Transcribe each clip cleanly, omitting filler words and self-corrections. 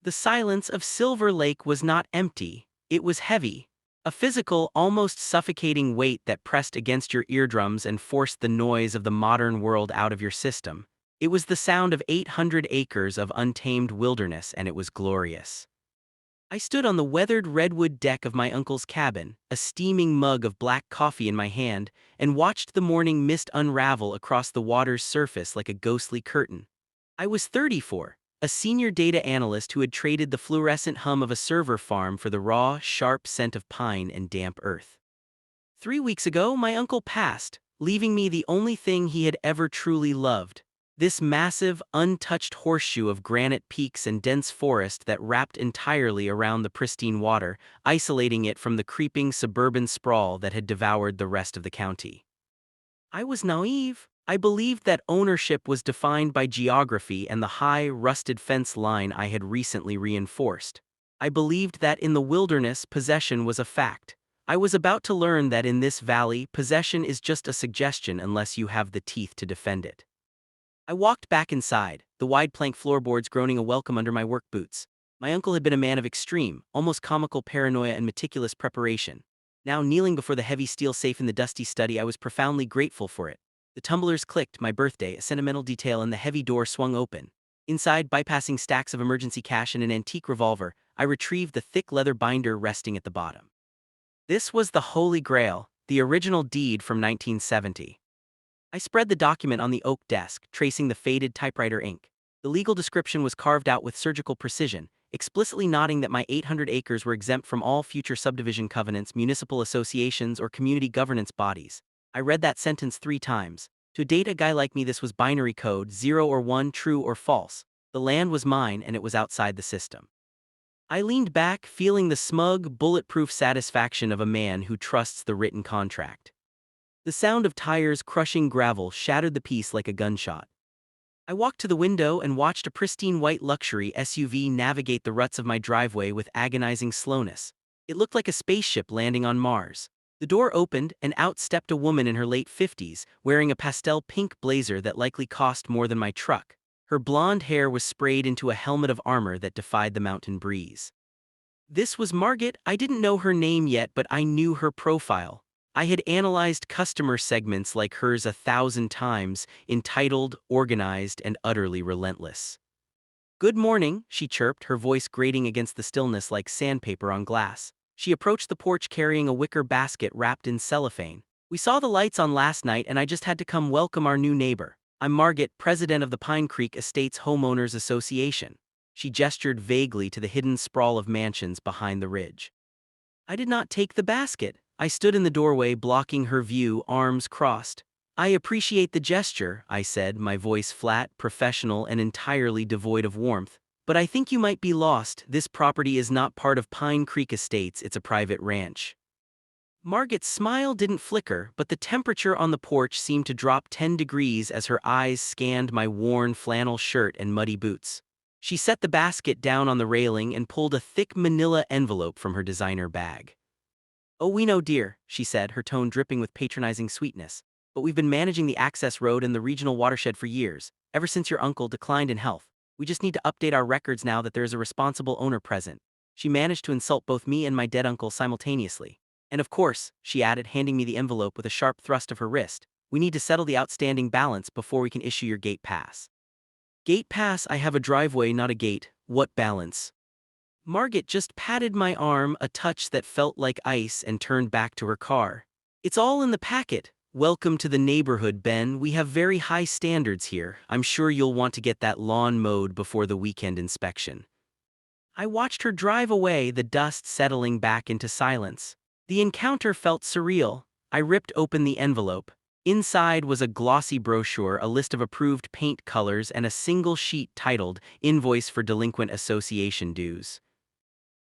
The silence of Silver Lake was not empty, it was heavy. A physical, almost suffocating weight that pressed against your eardrums and forced the noise of the modern world out of your system. It was the sound of 800 acres of untamed wilderness, and it was glorious. I stood on the weathered redwood deck of my uncle's cabin, a steaming mug of black coffee in my hand, and watched the morning mist unravel across the water's surface like a ghostly curtain. I was 34, a senior data analyst who had traded the fluorescent hum of a server farm for the raw, sharp scent of pine and damp earth. 3 weeks ago, my uncle passed, leaving me the only thing he had ever truly loved. This massive, untouched horseshoe of granite peaks and dense forest that wrapped entirely around the pristine water, isolating it from the creeping suburban sprawl that had devoured the rest of the county. I was naive. I believed that ownership was defined by geography and the high, rusted fence line I had recently reinforced. I believed that in the wilderness, possession was a fact. I was about to learn that in this valley, possession is just a suggestion unless you have the teeth to defend it. I walked back inside, the wide plank floorboards groaning a welcome under my work boots. My uncle had been a man of extreme, almost comical paranoia and meticulous preparation. Now, kneeling before the heavy steel safe in the dusty study, I was profoundly grateful for it. The tumblers clicked, my birthday, a sentimental detail, and the heavy door swung open. Inside, bypassing stacks of emergency cash and an antique revolver, I retrieved the thick leather binder resting at the bottom. This was the Holy Grail, the original deed from 1970. I spread the document on the oak desk, tracing the faded typewriter ink. The legal description was carved out with surgical precision, explicitly noting that my 800 acres were exempt from all future subdivision covenants, municipal associations, or community governance bodies. I read that sentence 3 times. To date a guy like me, this was binary code, 0 or 1, true or false. The land was mine and it was outside the system. I leaned back, feeling the smug, bulletproof satisfaction of a man who trusts the written contract. The sound of tires crushing gravel shattered the peace like a gunshot. I walked to the window and watched a pristine white luxury SUV navigate the ruts of my driveway with agonizing slowness. It looked like a spaceship landing on Mars. The door opened, and out stepped a woman in her late 50s, wearing a pastel pink blazer that likely cost more than my truck. Her blonde hair was sprayed into a helmet of armor that defied the mountain breeze. This was Margaret. I didn't know her name yet, but I knew her profile. I had analyzed customer segments like hers 1,000 times, entitled, organized, and utterly relentless. "Good morning," she chirped, her voice grating against the stillness like sandpaper on glass. She approached the porch carrying a wicker basket wrapped in cellophane. "We saw the lights on last night and I just had to come welcome our new neighbor. I'm Margaret, president of the Pine Creek Estates Homeowners Association." She gestured vaguely to the hidden sprawl of mansions behind the ridge. I did not take the basket. I stood in the doorway blocking her view, arms crossed. "I appreciate the gesture," I said, my voice flat, professional, and entirely devoid of warmth. "But I think you might be lost. This property is not part of Pine Creek Estates, it's a private ranch." Margaret's smile didn't flicker, but the temperature on the porch seemed to drop 10 degrees as her eyes scanned my worn flannel shirt and muddy boots. She set the basket down on the railing and pulled a thick manila envelope from her designer bag. "Oh, we know, dear," she said, her tone dripping with patronizing sweetness. "But we've been managing the access road and the regional watershed for years, ever since your uncle declined in health. We just need to update our records now that there is a responsible owner present." She managed to insult both me and my dead uncle simultaneously. "And of course," she added, handing me the envelope with a sharp thrust of her wrist, "we need to settle the outstanding balance before we can issue your gate pass." "Gate pass? I have a driveway, not a gate. What balance?" Margaret just patted my arm, a touch that felt like ice, and turned back to her car. "It's all in the packet. Welcome to the neighborhood, Ben. We have very high standards here. I'm sure you'll want to get that lawn mowed before the weekend inspection." I watched her drive away, the dust settling back into silence. The encounter felt surreal. I ripped open the envelope. Inside was a glossy brochure, a list of approved paint colors, and a single sheet titled "Invoice for Delinquent Association Dues."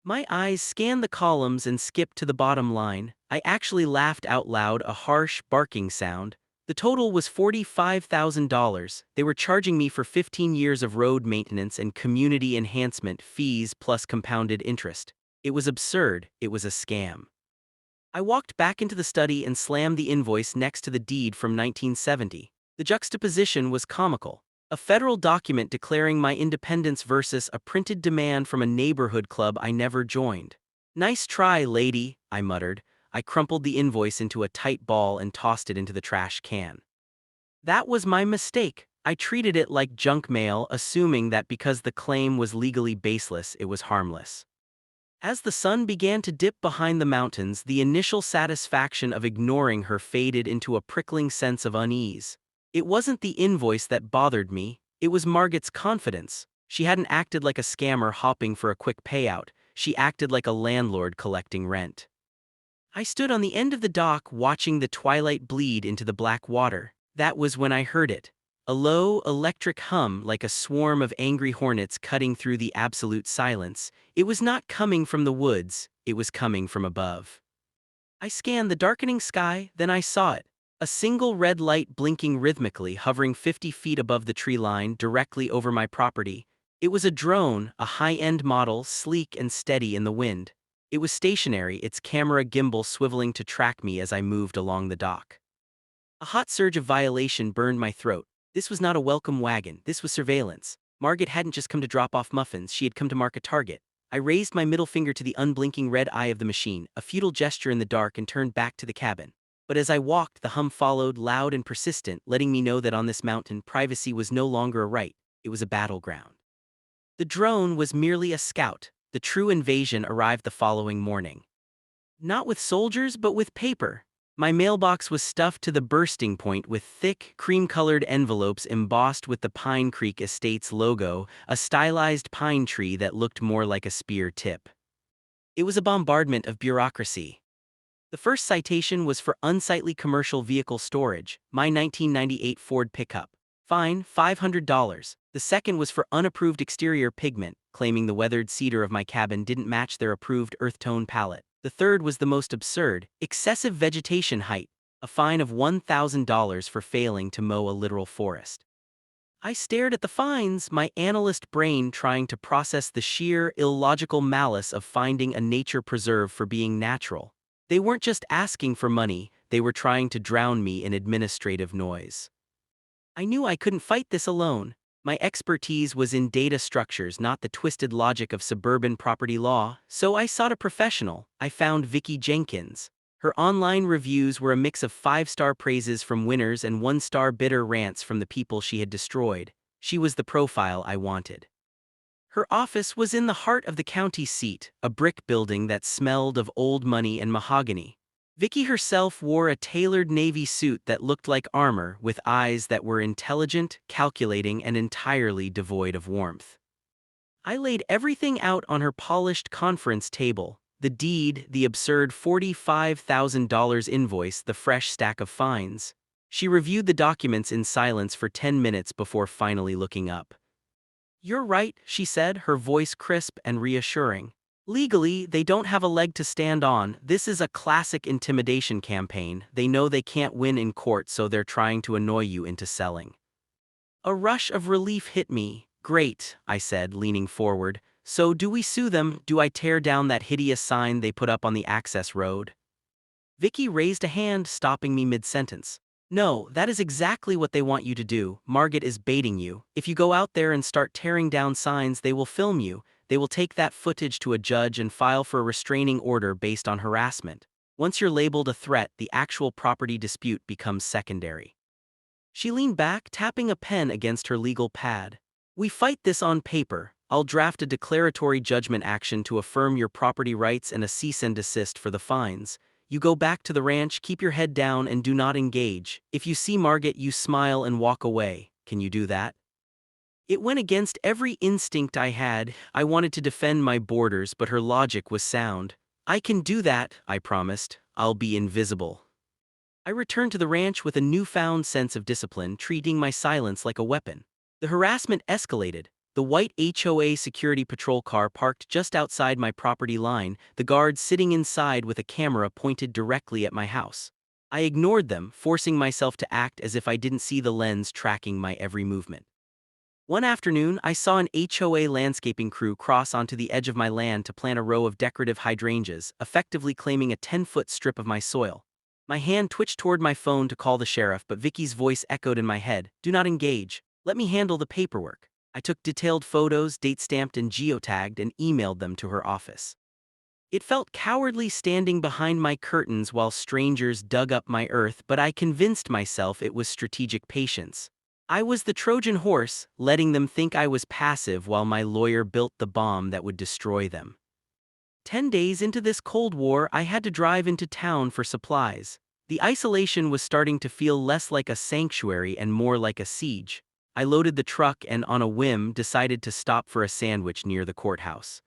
My eyes scanned the columns and skipped to the bottom line. I actually laughed out loud, a harsh, barking sound. The total was $45,000. They were charging me for 15 years of road maintenance and community enhancement fees plus compounded interest. It was absurd. It was a scam. I walked back into the study and slammed the invoice next to the deed from 1970. The juxtaposition was comical. A federal document declaring my independence versus a printed demand from a neighborhood club I never joined. Nice try, lady, I muttered. I crumpled the invoice into a tight ball and tossed it into the trash can. That was my mistake. I treated it like junk mail, assuming that because the claim was legally baseless, it was harmless. As the sun began to dip behind the mountains, the initial satisfaction of ignoring her faded into a prickling sense of unease. It wasn't the invoice that bothered me, it was Margot's confidence. She hadn't acted like a scammer hopping for a quick payout, she acted like a landlord collecting rent. I stood on the end of the dock watching the twilight bleed into the black water. That was when I heard it. A low, electric hum like a swarm of angry hornets cutting through the absolute silence. It was not coming from the woods, it was coming from above. I scanned the darkening sky, then I saw it. A single red light blinking rhythmically, hovering 50 feet above the tree line directly over my property. It was a drone, a high-end model, sleek and steady in the wind. It was stationary, its camera gimbal swiveling to track me as I moved along the dock. A hot surge of violation burned my throat. This was not a welcome wagon, this was surveillance. Margot hadn't just come to drop off muffins, she had come to mark a target. I raised my middle finger to the unblinking red eye of the machine, a futile gesture in the dark, and turned back to the cabin. But as I walked, the hum followed, loud and persistent, letting me know that on this mountain, privacy was no longer a right, it was a battleground. The drone was merely a scout. The true invasion arrived the following morning. Not with soldiers, but with paper. My mailbox was stuffed to the bursting point with thick, cream-colored envelopes embossed with the Pine Creek Estates logo, a stylized pine tree that looked more like a spear tip. It was a bombardment of bureaucracy. The first citation was for unsightly commercial vehicle storage, my 1998 Ford pickup. Fine, $500. The second was for unapproved exterior pigment, claiming the weathered cedar of my cabin didn't match their approved earth tone palette. The third was the most absurd, excessive vegetation height, a fine of $1,000 for failing to mow a literal forest. I stared at the fines, my analyst brain trying to process the sheer, illogical malice of finding a nature preserve for being natural. They weren't just asking for money, they were trying to drown me in administrative noise. I knew I couldn't fight this alone. My expertise was in data structures, not the twisted logic of suburban property law, so I sought a professional. I found Vicki Jenkins. Her online reviews were a mix of 5-star praises from winners and 1-star bitter rants from the people she had destroyed. She was the profile I wanted. Her office was in the heart of the county seat, a brick building that smelled of old money and mahogany. Vicki herself wore a tailored navy suit that looked like armor, with eyes that were intelligent, calculating, and entirely devoid of warmth. I laid everything out on her polished conference table: the deed, the absurd $45,000 invoice, the fresh stack of fines. She reviewed the documents in silence for 10 minutes before finally looking up. "You're right," she said, her voice crisp and reassuring. "Legally, they don't have a leg to stand on. This is a classic intimidation campaign. They know they can't win in court, so they're trying to annoy you into selling." A rush of relief hit me. "Great," I said, leaning forward. "So do we sue them? Do I tear down that hideous sign they put up on the access road?" Vicki raised a hand, stopping me mid-sentence. "No, that is exactly what they want you to do. Margot is baiting you. If you go out there and start tearing down signs, they will film you. They will take that footage to a judge and file for a restraining order based on harassment. Once you're labeled a threat, the actual property dispute becomes secondary." She leaned back, tapping a pen against her legal pad. "We fight this on paper. I'll draft a declaratory judgment action to affirm your property rights and a cease and desist for the fines. You go back to the ranch, keep your head down, and do not engage. If you see Margot, you smile and walk away. Can you do that?" It went against every instinct I had. I wanted to defend my borders, but her logic was sound. "I can do that," I promised. "I'll be invisible." I returned to the ranch with a newfound sense of discipline, treating my silence like a weapon. The harassment escalated. The white HOA security patrol car parked just outside my property line, the guards sitting inside with a camera pointed directly at my house. I ignored them, forcing myself to act as if I didn't see the lens tracking my every movement. One afternoon, I saw an HOA landscaping crew cross onto the edge of my land to plant a row of decorative hydrangeas, effectively claiming a 10-foot strip of my soil. My hand twitched toward my phone to call the sheriff, but Vicki's voice echoed in my head. "Do not engage. Let me handle the paperwork. I took detailed photos, date-stamped and geotagged, and emailed them to her office. It felt cowardly standing behind my curtains while strangers dug up my earth, but I convinced myself it was strategic patience. I was the Trojan horse, letting them think I was passive while my lawyer built the bomb that would destroy them. 10 days into this Cold War, I had to drive into town for supplies. The isolation was starting to feel less like a sanctuary and more like a siege. I loaded the truck and, on a whim, decided to stop for a sandwich near the courthouse.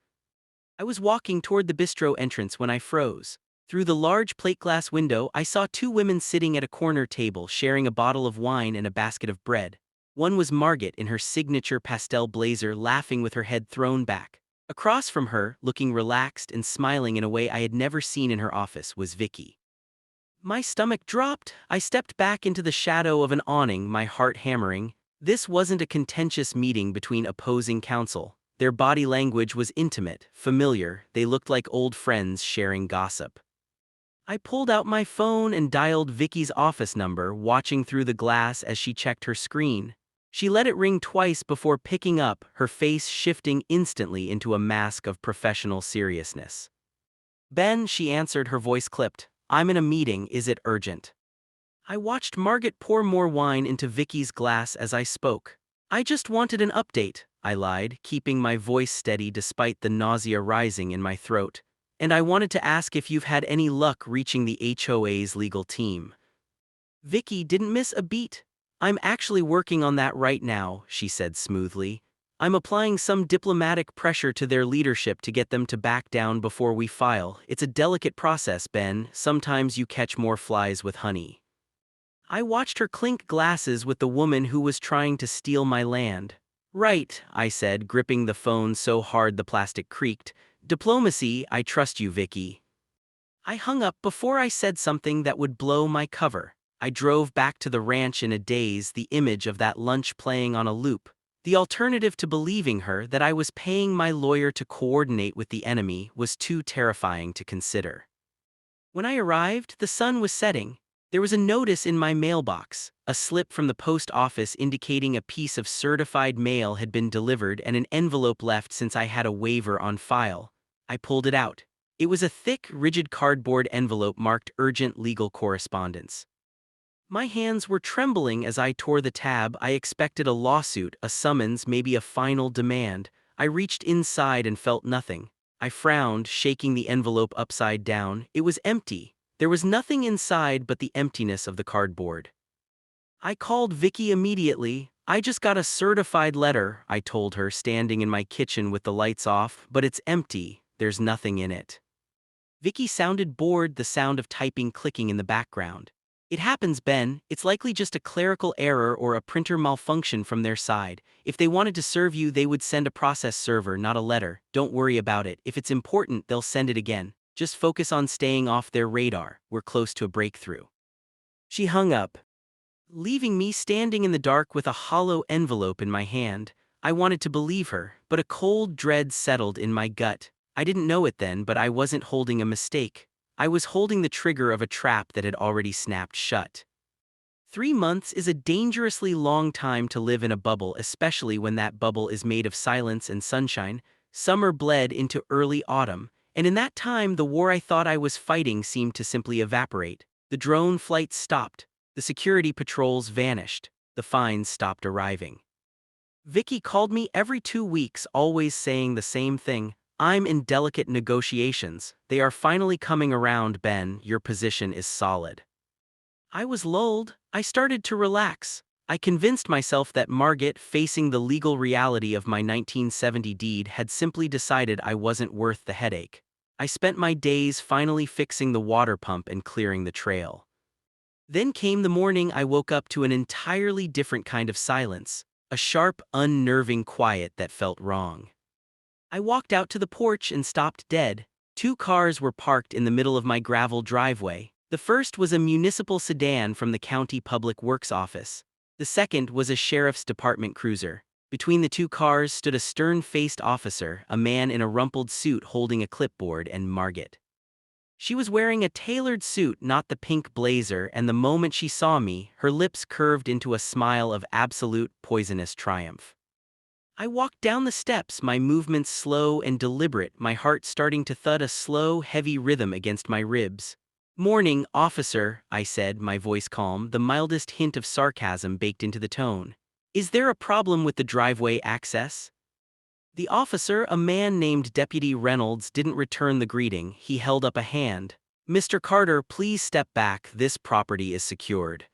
I was walking toward the bistro entrance when I froze. Through the large plate glass window, I saw two women sitting at a corner table sharing a bottle of wine and a basket of bread. One was Margaret in her signature pastel blazer, laughing with her head thrown back. Across from her, looking relaxed and smiling in a way I had never seen in her office, was Vicky. My stomach dropped. I stepped back into the shadow of an awning, my heart hammering. This wasn't a contentious meeting between opposing counsel. Their body language was intimate, familiar. They looked like old friends sharing gossip. I pulled out my phone and dialed Vicky's office number, watching through the glass as she checked her screen. She let it ring twice before picking up, her face shifting instantly into a mask of professional seriousness. "Ben," she answered, her voice clipped. "I'm in a meeting, is it urgent?" I watched Margaret pour more wine into Vicky's glass as I spoke. "I just wanted an update," I lied, keeping my voice steady despite the nausea rising in my throat. "And I wanted to ask if you've had any luck reaching the HOA's legal team." Vicky didn't miss a beat. "I'm actually working on that right now," she said smoothly. "I'm applying some diplomatic pressure to their leadership to get them to back down before we file. It's a delicate process, Ben. Sometimes you catch more flies with honey." I watched her clink glasses with the woman who was trying to steal my land. "Right," I said, gripping the phone so hard the plastic creaked. "Diplomacy, I trust you, Vicky." I hung up before I said something that would blow my cover. I drove back to the ranch in a daze, the image of that lunch playing on a loop. The alternative to believing her, that I was paying my lawyer to coordinate with the enemy, was too terrifying to consider. When I arrived, the sun was setting. There was a notice in my mailbox, a slip from the post office indicating a piece of certified mail had been delivered and an envelope left since I had a waiver on file. I pulled it out. It was a thick, rigid cardboard envelope marked "Urgent Legal Correspondence." My hands were trembling as I tore the tab. I expected a lawsuit, a summons, maybe a final demand. I reached inside and felt nothing. I frowned, shaking the envelope upside down. It was empty. There was nothing inside but the emptiness of the cardboard. I called Vicky immediately. "I just got a certified letter," I told her, standing in my kitchen with the lights off, "but it's empty. There's nothing in it." Vicky sounded bored, the sound of typing clicking in the background. "It happens, Ben. It's likely just a clerical error or a printer malfunction from their side. If they wanted to serve you, they would send a process server, not a letter. Don't worry about it. If it's important, they'll send it again. Just focus on staying off their radar. We're close to a breakthrough." She hung up, leaving me standing in the dark with a hollow envelope in my hand. I wanted to believe her, but a cold dread settled in my gut. I didn't know it then, but I wasn't holding a mistake. I was holding the trigger of a trap that had already snapped shut. 3 months is a dangerously long time to live in a bubble, especially when that bubble is made of silence and sunshine. Summer bled into early autumn, and in that time the war I thought I was fighting seemed to simply evaporate. The drone flights stopped. The security patrols vanished. The fines stopped arriving. Vicky called me every 2 weeks, always saying the same thing. "I'm in delicate negotiations. They are finally coming around, Ben. Your position is solid." I was lulled. I started to relax. I convinced myself that Margaret, facing the legal reality of my 1970 deed, had simply decided I wasn't worth the headache. I spent my days finally fixing the water pump and clearing the trail. Then came the morning. I woke up to an entirely different kind of silence, a sharp, unnerving quiet that felt wrong. I walked out to the porch and stopped dead. 2 cars were parked in the middle of my gravel driveway. The first was a municipal sedan from the county public works office. The second was a sheriff's department cruiser. Between the 2 cars stood a stern-faced officer, a man in a rumpled suit holding a clipboard, and Margaret. She was wearing a tailored suit, not the pink blazer, and the moment she saw me, her lips curved into a smile of absolute poisonous triumph. I walked down the steps, my movements slow and deliberate, my heart starting to thud a slow, heavy rhythm against my ribs. "Morning, officer," I said, my voice calm, the mildest hint of sarcasm baked into the tone. "Is there a problem with the driveway access?" The officer, a man named Deputy Reynolds, didn't return the greeting. He held up a hand. "Mr. Carter, please step back, this property is secured."